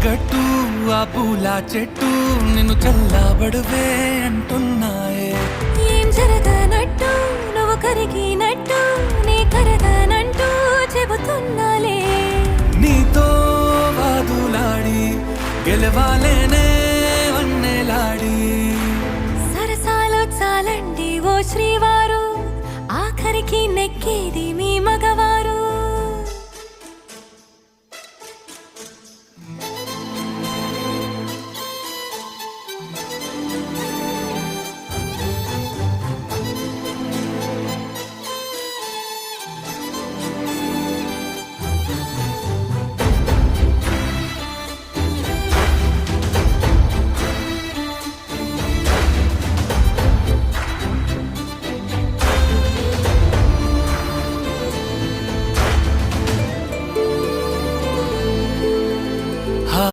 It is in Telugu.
గట్టు ఆ పూల చెట్టు నిన్ను చల్లబడువే అంటున్నాయే. ఏం జరగనట్టు నువ్వు కరిగినట్టు నీ కరగనంటూ చెబుతున్నాలే. నీతో వాదులాడి గెలవాలేనే వన్నెలాడి. సరసాలు చాలండి ఓ శ్రీవారు, ఆఖరికి నెక్కేది మీ మగ